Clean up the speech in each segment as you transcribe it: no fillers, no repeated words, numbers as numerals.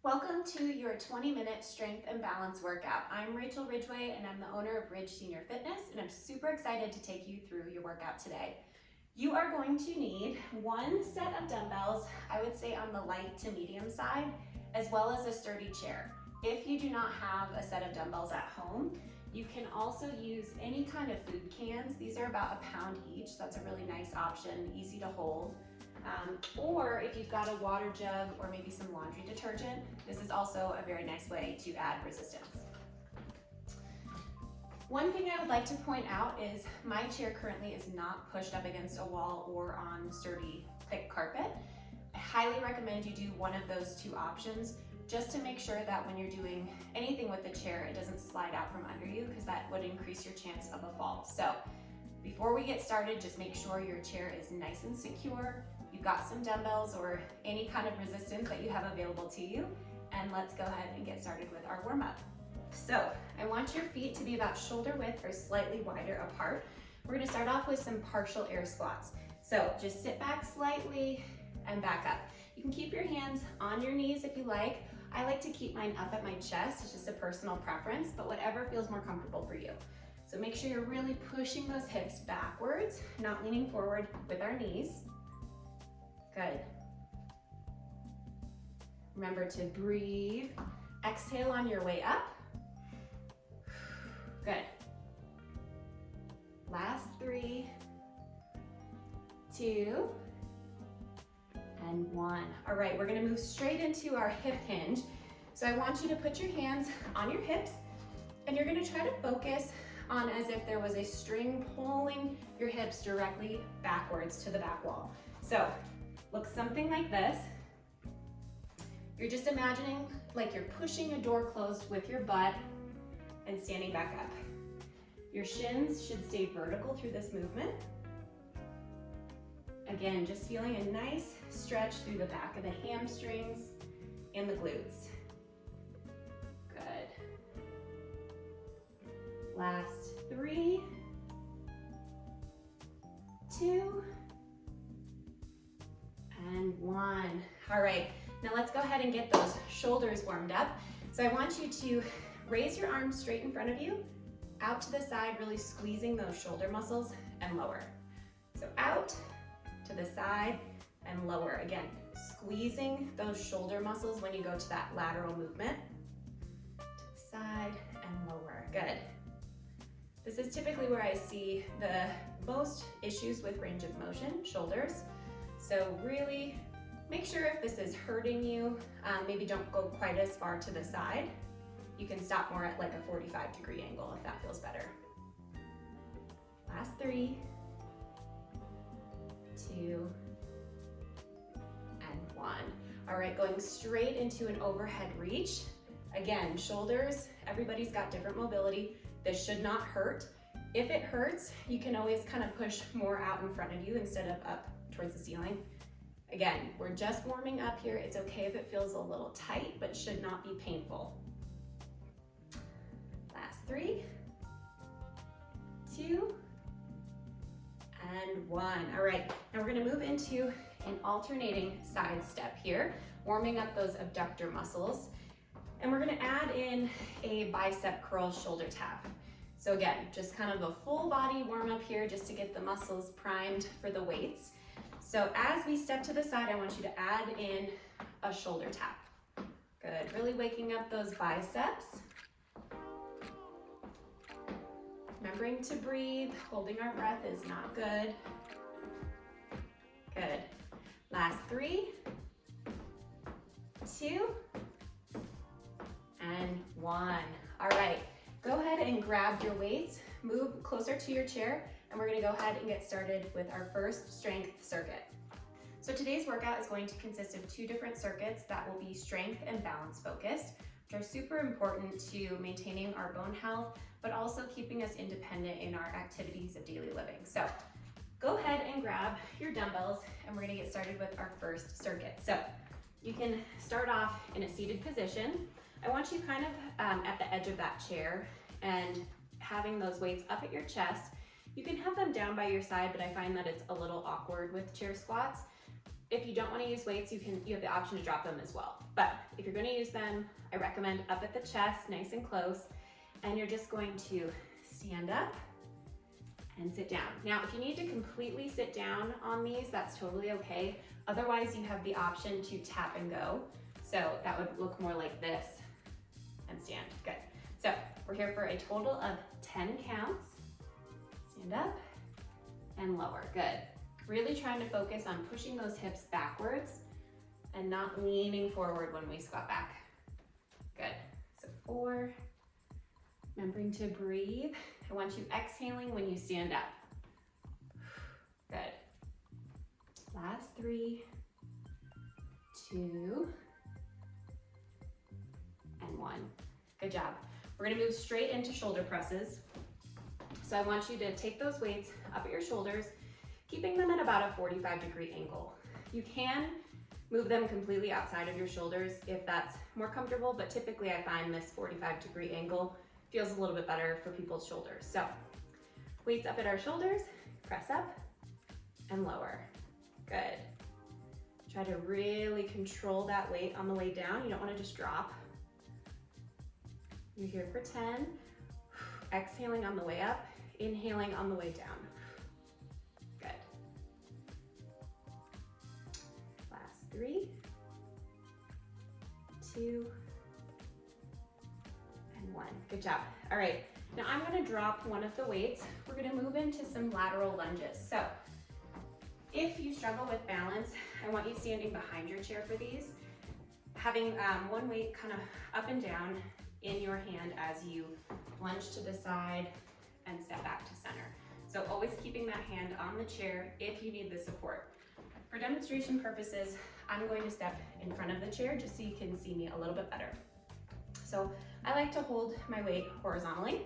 Welcome to your 20-minute strength and balance workout. I'm Rachel Ridgeway and I'm the owner of Ridge Senior Fitness, and I'm super excited to take you through your workout today. You are going to need one set of dumbbells, I would say on the light to medium side, as well as a sturdy chair. If you do not have a set of dumbbells at home, you can also use any kind of food cans. These are about a pound each. That's a really nice option, easy to hold. Or if you've got a water jug or maybe some laundry detergent, this is also a very nice way to add resistance. One thing I would like to point out is my chair currently is not pushed up against a wall or on sturdy, thick carpet. I highly recommend you do one of those two options just to make sure that when you're doing anything with the chair, it doesn't slide out from under you, because that would increase your chance of a fall. So before we get started, just make sure your chair is nice and secure. You've got some dumbbells or any kind of resistance that you have available to you, and let's go ahead and get started with our warm-up. So I want your feet to be about shoulder width or slightly wider apart. We're going to start off with some partial air squats. So just sit back slightly and back up. You can keep your hands on your knees if you like. I like to keep mine up at my chest. It's just a personal preference, but whatever feels more comfortable for you. So make sure you're really pushing those hips backwards, not leaning forward with our knees. Good. Remember to breathe. Exhale on your way up. Good. Last 3, 2, and 1. All right, we're gonna move straight into our hip hinge. So I want you to put your hands on your hips, and you're gonna try to focus on as if there was a string pulling your hips directly backwards to the back wall. So looks something like this. You're just imagining like you're pushing a door closed with your butt and standing back up. Your shins should stay vertical through this movement. Again, just feeling a nice stretch through the back of the hamstrings and the glutes. Good. Last 3, 2, and 1. All right, now let's go ahead and get those shoulders warmed up. So I want you to raise your arms straight in front of you, out to the side, really squeezing those shoulder muscles, and lower. So out to the side and lower. Again, squeezing those shoulder muscles when you go to that lateral movement. To the side and lower. Good. This is typically where I see the most issues with range of motion, shoulders. So really make sure if this is hurting you, maybe don't go quite as far to the side. You can stop more at like a 45-degree angle if that feels better. Last 3, 2, and 1. All right, going straight into an overhead reach. Again, shoulders, everybody's got different mobility. This should not hurt. If it hurts, you can always kind of push more out in front of you instead of up towards the ceiling. Again, we're just warming up here. It's okay if it feels a little tight, but should not be painful. Last 3, 2, and 1. All right, now we're gonna move into an alternating side step here, warming up those abductor muscles. And we're gonna add in a bicep curl shoulder tap. So again, just kind of a full body warm up here just to get the muscles primed for the weights. So as we step to the side, I want you to add in a shoulder tap. Good, really waking up those biceps. Remembering to breathe, holding our breath is not good. Good. Last 3, 2, and 1. All right, go ahead and grab your weights, move closer to your chair, and we're gonna go ahead and get started with our first strength circuit. So today's workout is going to consist of 2 different circuits that will be strength and balance focused, which are super important to maintaining our bone health, but also keeping us independent in our activities of daily living. So go ahead and grab your dumbbells, and we're gonna get started with our first circuit. So you can start off in a seated position. I want you kind of at the edge of that chair and having those weights up at your chest. You can have them down by your side, but I find that it's a little awkward with chair squats. If you don't want to use weights, you have the option to drop them as well. But if you're going to use them, I recommend up at the chest, nice and close, and you're just going to stand up and sit down. Now, if you need to completely sit down on these, that's totally okay. Otherwise, you have the option to tap and go. So that would look more like this and stand. Good. So we're here for a total of 10 counts. Stand up and lower. Good. Really trying to focus on pushing those hips backwards and not leaning forward when we squat back. Good. So 4. Remembering to breathe. I want you exhaling when you stand up. Good. Last 3, 2, and 1. Good job. We're gonna move straight into shoulder presses. So I want you to take those weights up at your shoulders, keeping them at about a 45-degree angle. You can move them completely outside of your shoulders if that's more comfortable, but typically I find this 45-degree angle feels a little bit better for people's shoulders. So weights up at our shoulders, press up and lower. Good. Try to really control that weight on the way down. You don't want to just drop. You're here for 10. Exhaling on the way up, inhaling on the way down. Good. Last 3, 2, and 1. Good job. All right, now I'm gonna drop one of the weights. We're gonna move into some lateral lunges. So if you struggle with balance, I want you standing behind your chair for these, having one weight kind of up and down in your hand as you lunge to the side and step back to center. So always keeping that hand on the chair if you need the support. For demonstration purposes, I'm going to step in front of the chair just so you can see me a little bit better. So I like to hold my weight horizontally.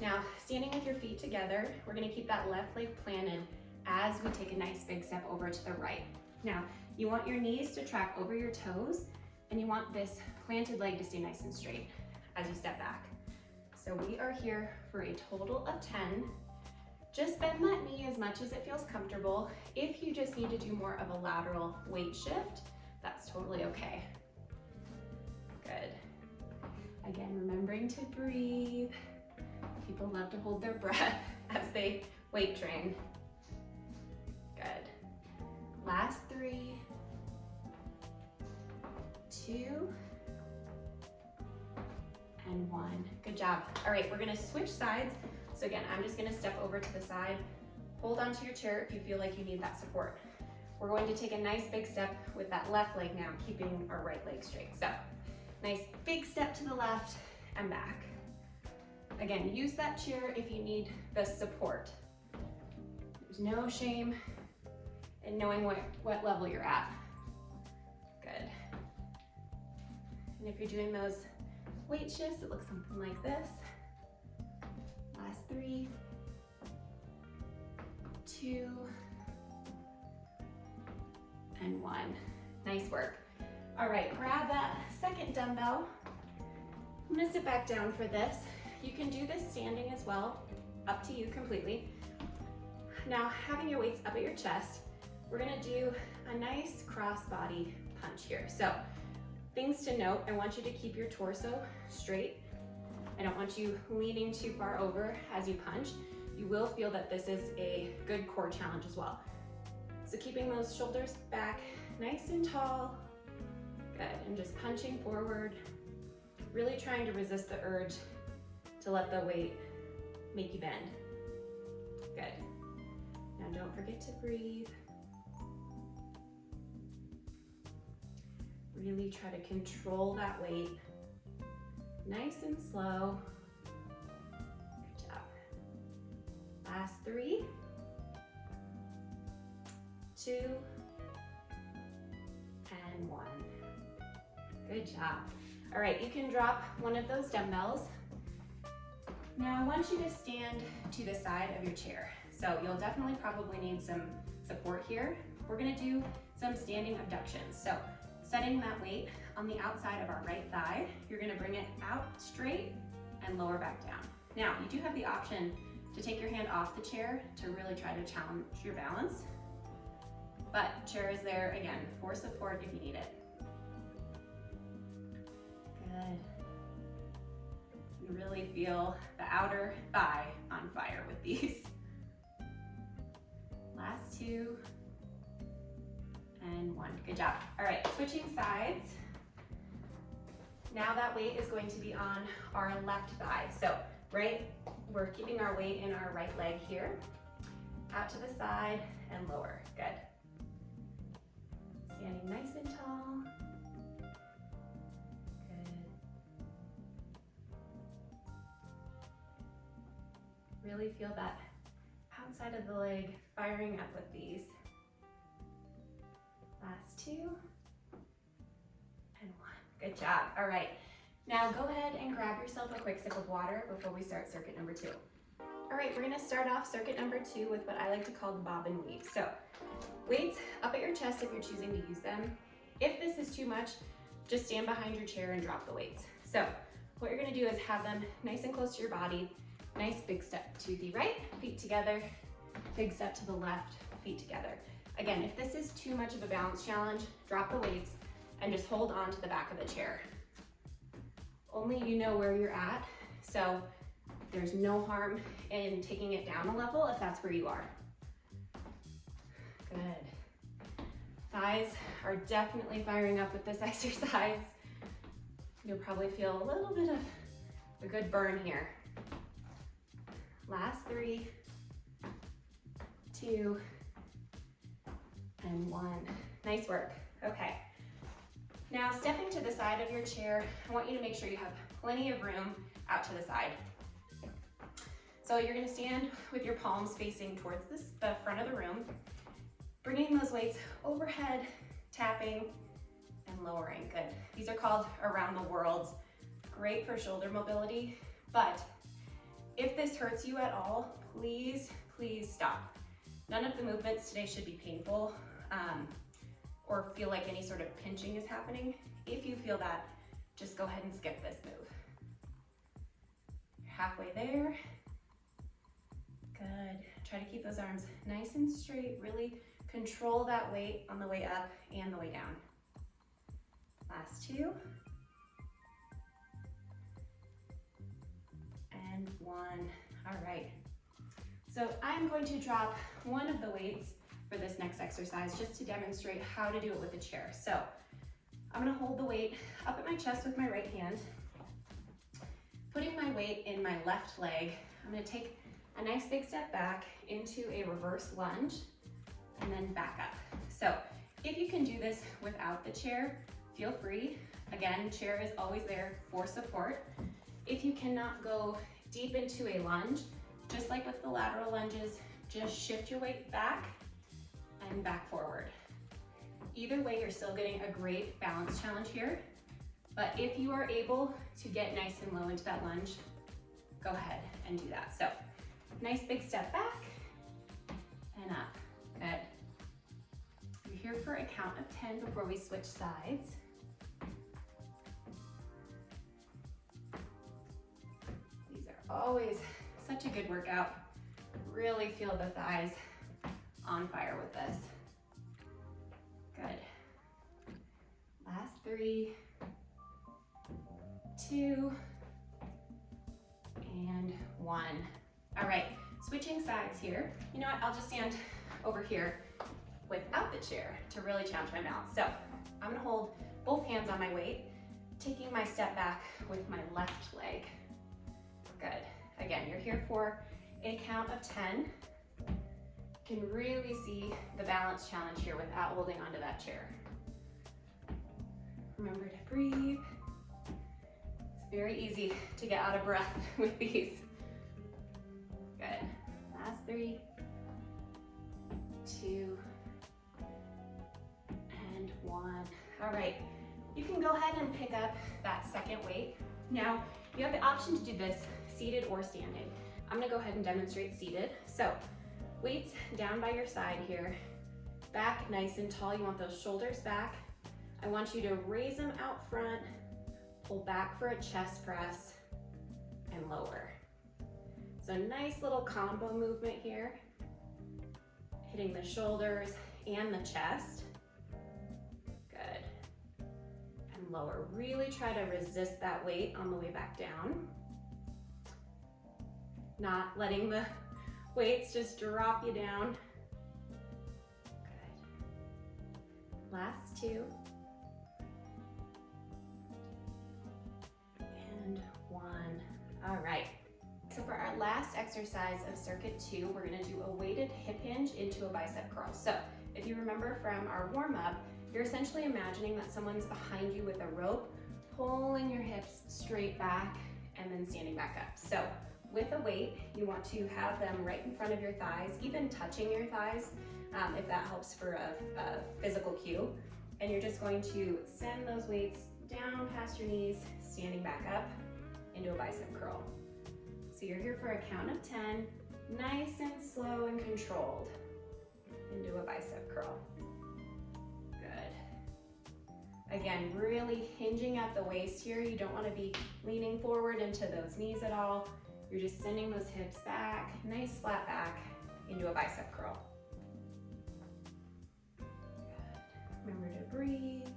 Now, standing with your feet together, we're gonna keep that left leg planted as we take a nice big step over to the right. Now, you want your knees to track over your toes, and you want this planted leg to stay nice and straight as you step back. So we are here for a total of 10. Just bend that knee as much as it feels comfortable. If you just need to do more of a lateral weight shift, that's totally okay. Good. Again, remembering to breathe. People love to hold their breath as they weight train. Good. Last 3, 2, and 1. Good job. All right, we're gonna switch sides. So again, I'm just gonna step over to the side. Hold onto your chair if you feel like you need that support. We're going to take a nice big step with that left leg now, keeping our right leg straight. So, nice big step to the left and back. Again, use that chair if you need the support. There's no shame in knowing what level you're at. Good. And if you're doing those weight shifts, it looks something like this. Last 3, 2, and 1. Nice work. All right, grab that second dumbbell. I'm gonna sit back down for this. You can do this standing as well, up to you completely. Now, having your weights up at your chest, we're gonna do a nice crossbody punch here. So, things to note, I want you to keep your torso straight. I don't want you leaning too far over as you punch. You will feel that this is a good core challenge as well. So keeping those shoulders back nice and tall. Good, and just punching forward. Really trying to resist the urge to let the weight make you bend. Good. Now don't forget to breathe. Really try to control that weight. Nice and slow. Good job. Last 3, 2, and 1. Good job. All right, you can drop one of those dumbbells. Now I want you to stand to the side of your chair. So you'll definitely probably need some support here. We're gonna do some standing abductions. So setting that weight on the outside of our right thigh, you're gonna bring it out straight and lower back down. Now, you do have the option to take your hand off the chair to really try to challenge your balance. but chair is there, again, for support if you need it. Good. You really feel the outer thigh on fire with these. Last 2, and 1, good job. All right, switching sides. Now that weight is going to be on our left thigh. So, right, we're keeping our weight in our right leg here, out to the side and lower, good. Standing nice and tall. Good. Really feel that outside of the leg firing up with these. Last 2, and 1, good job. All right, now go ahead and grab yourself a quick sip of water before we start circuit number 2. All right, we're gonna start off circuit number 2 with what I like to call the bob and weave. So, weights up at your chest if you're choosing to use them. If this is too much, just stand behind your chair and drop the weights. So, what you're gonna do is have them nice and close to your body. Nice big step to the right, feet together. Big step to the left, feet together. Again, if this is too much of a balance challenge, drop the weights and just hold on to the back of the chair. Only you know where you're at, so there's no harm in taking it down a level if that's where you are. Good. Thighs are definitely firing up with this exercise. You'll probably feel a little bit of a good burn here. Last 3, 2, and 1. Nice work. Okay. Now stepping to the side of your chair, I want you to make sure you have plenty of room out to the side. So you're going to stand with your palms facing towards the front of the room, bringing those weights overhead, tapping, and lowering. Good. These are called around the worlds. Great for shoulder mobility, but if this hurts you at all, please, please stop. None of the movements today should be painful or feel like any sort of pinching is happening. If you feel that, just go ahead and skip this move. You're halfway there. Good. Try to keep those arms nice and straight. Really control that weight on the way up and the way down. Last 2. And 1. All right. So I'm going to drop one of the weights for this next exercise just to demonstrate how to do it with a chair. So I'm going to hold the weight up at my chest with my right hand, putting my weight in my left leg. I'm going to take a nice big step back into a reverse lunge and then back up. So if you can do this without the chair, feel free. Again, chair is always there for support. If you cannot go deep into a lunge, just like with the lateral lunges, just shift your weight back and back forward. Either way, you're still getting a great balance challenge here, but if you are able to get nice and low into that lunge, go ahead and do that. So, nice big step back and up. Good. You're here for a count of 10 before we switch sides. These are always such a good workout. Really feel the thighs on fire with this. Good. Last 3, 2, and 1. All right, switching sides here. You know what, I'll just stand over here without the chair to really challenge my balance. So I'm gonna hold both hands on my weight, taking my step back with my left leg. Good. Again, you're here for a count of 10. You can really see the balance challenge here without holding onto that chair. Remember to breathe. It's very easy to get out of breath with these. Good. Last 3, 2, and 1. All right, you can go ahead and pick up that second weight. Now, you have the option to do this seated or standing. I'm gonna go ahead and demonstrate seated. So, weights down by your side here, back nice and tall. You want those shoulders back. I want you to raise them out front, pull back for a chest press, and lower. So nice little combo movement here, hitting the shoulders and the chest. Good. And lower. Really try to resist that weight on the way back down. Not letting the weights just drop you down. Good. Last two. And one. All right. So for our last exercise of circuit 2, we're gonna do a weighted hip hinge into a bicep curl. So if you remember from our warm-up, you're essentially imagining that someone's behind you with a rope, pulling your hips straight back and then standing back up. So with a weight, you want to have them right in front of your thighs, even touching your thighs, if that helps for a physical cue. And you're just going to send those weights down past your knees, standing back up into a bicep curl. So you're here for a count of 10, nice and slow and controlled, into a bicep curl. Good. Again, really hinging at the waist here. You don't want to be leaning forward into those knees at all. You're just sending those hips back, nice flat back, into a bicep curl. Good. Remember to breathe,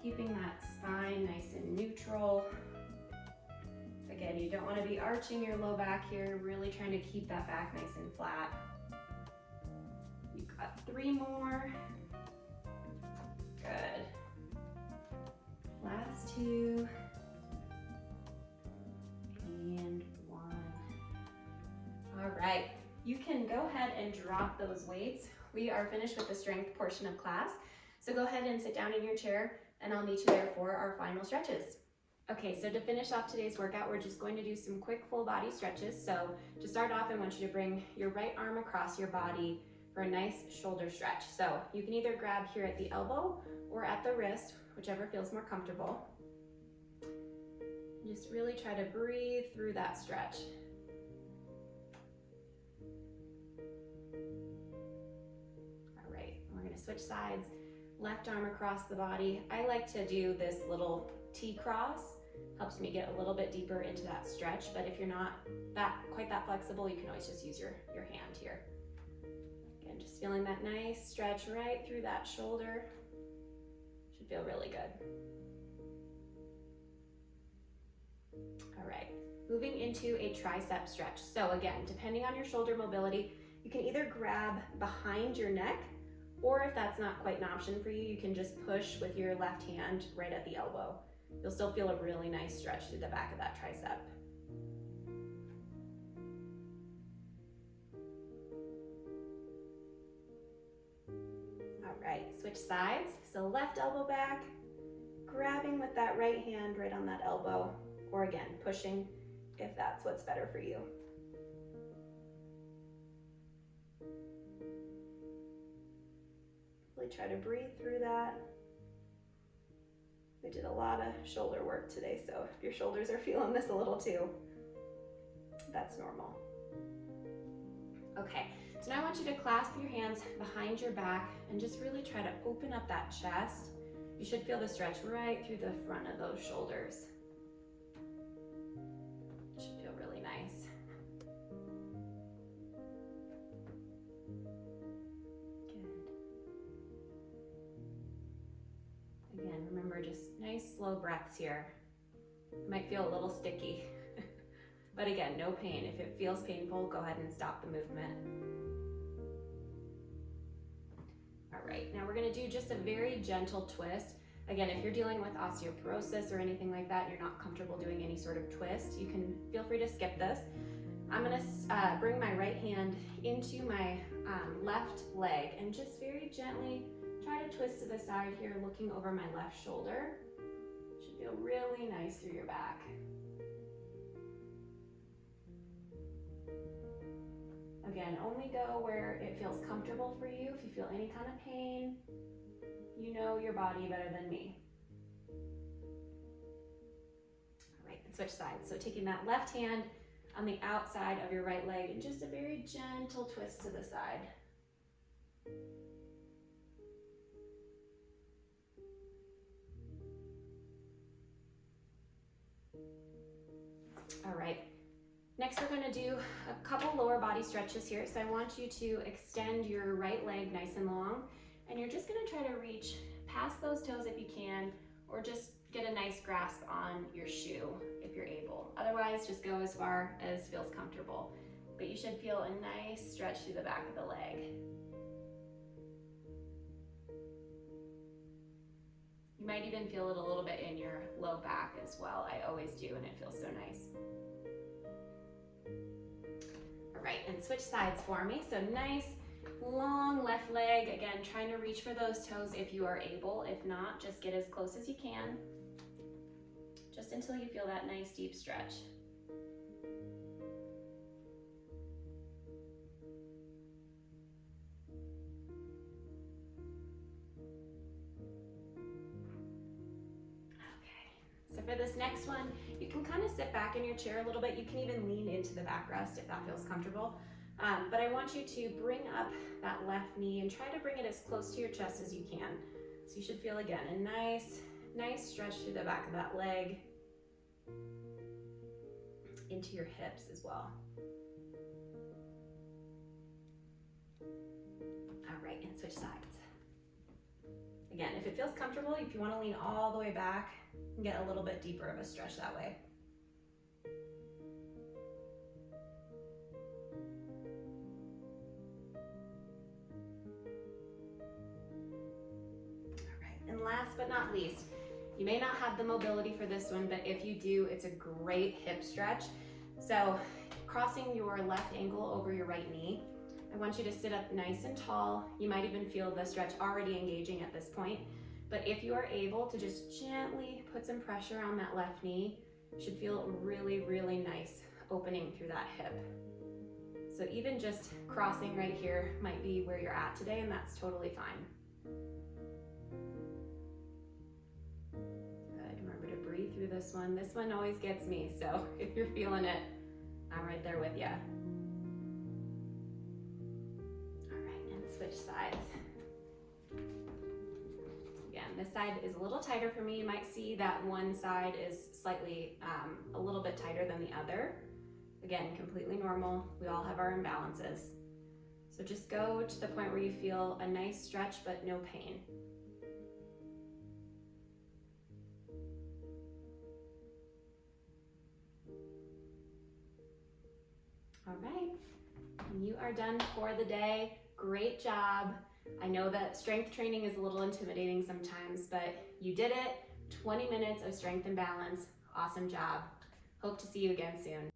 keeping that spine nice and neutral. Again, you don't want to be arching your low back here, really trying to keep that back nice and flat. You've got 3 more. Good. Last 2. And 1. All right, you can go ahead and drop those weights. We are finished with the strength portion of class. So go ahead and sit down in your chair and I'll meet you there for our final stretches. Okay, so to finish off today's workout, we're just going to do some quick full body stretches. So to start off, I want you to bring your right arm across your body for a nice shoulder stretch. So you can either grab here at the elbow or at the wrist, whichever feels more comfortable. Just really try to breathe through that stretch. All right, we're gonna switch sides. Left arm across the body. I like to do this little T-cross. Helps me get a little bit deeper into that stretch, but if you're not quite that flexible, you can always just use your hand here. Again, just feeling that nice stretch right through that shoulder. Should feel really good. All right, moving into a tricep stretch. So again, depending on your shoulder mobility, you can either grab behind your neck, or if that's not quite an option for you, you can just push with your left hand right at the elbow. You'll still feel a really nice stretch through the back of that tricep. All right, switch sides. So left elbow back, grabbing with that right hand right on that elbow, or again, pushing if that's what's better for you. Really try to breathe through that. We did a lot of shoulder work today, so if your shoulders are feeling this a little too, that's normal. Okay, so now I want you to clasp your hands behind your back and just really try to open up that chest. You should feel the stretch right through the front of those shoulders. It should feel really nice. Again, remember, just nice slow breaths here. It might feel a little sticky, but again, no pain. If it feels painful, go ahead and stop the movement. All right, now we're gonna do just a very gentle twist. Again, if you're dealing with osteoporosis or anything like that, and you're not comfortable doing any sort of twist, you can feel free to skip this. I'm gonna bring my right hand into my left leg and just very gently try to twist to the side here, looking over my left shoulder. Should feel really nice through your back. Again, only go where it feels comfortable for you. If you feel any kind of pain, you know your body better than me. All right, and switch sides. So taking that left hand on the outside of your right leg and just a very gentle twist to the side. All right, next we're we're gonna do a couple lower body stretches here. So I want you to extend your right leg nice and long, and you're just gonna try to reach past those toes if you can, or just get a nice grasp on your shoe if you're able. Otherwise, just go as far as feels comfortable. But you should feel a nice stretch through the back of the leg. You might even feel it a little bit in your low back as well. I always do, and it feels so nice. All right, and switch sides for me. So nice, long left leg. Again, trying to reach for those toes if you are able. If not, just get as close as you can, just until you feel that nice deep stretch. So for this next one, you can kind of sit back in your chair a little bit. You can even lean into the backrest if that feels comfortable. But I want you to bring up that left knee and try to bring it as close to your chest as you can. So you should feel, again, a nice stretch through the back of that leg, into your hips as well. All right, and switch sides. Again, if it feels comfortable, if you want to lean all the way back and get a little bit deeper of a stretch that way. All right, and last but not least, you may not have the mobility for this one, but if you do, it's a great hip stretch. So crossing your left ankle over your right knee, I want you to sit up nice and tall. You might even feel the stretch already engaging at this point. But if you are able to just gently put some pressure on that left knee, you should feel a really nice opening through that hip. So even just crossing right here might be where you're at today, and that's totally fine. Good, remember to breathe through this one. This one always gets me, so if you're feeling it, I'm right there with you. All right, and switch sides. This side is a little tighter for me. You might see that one side is slightly a little bit tighter than the other. Again, completely normal. We all have our imbalances. So just go to the point where you feel a nice stretch but no pain. All right, and you are done for the day. Great job. I know that strength training is a little intimidating sometimes, but you did it. 20 minutes of strength and balance. Awesome job. Hope to see you again soon.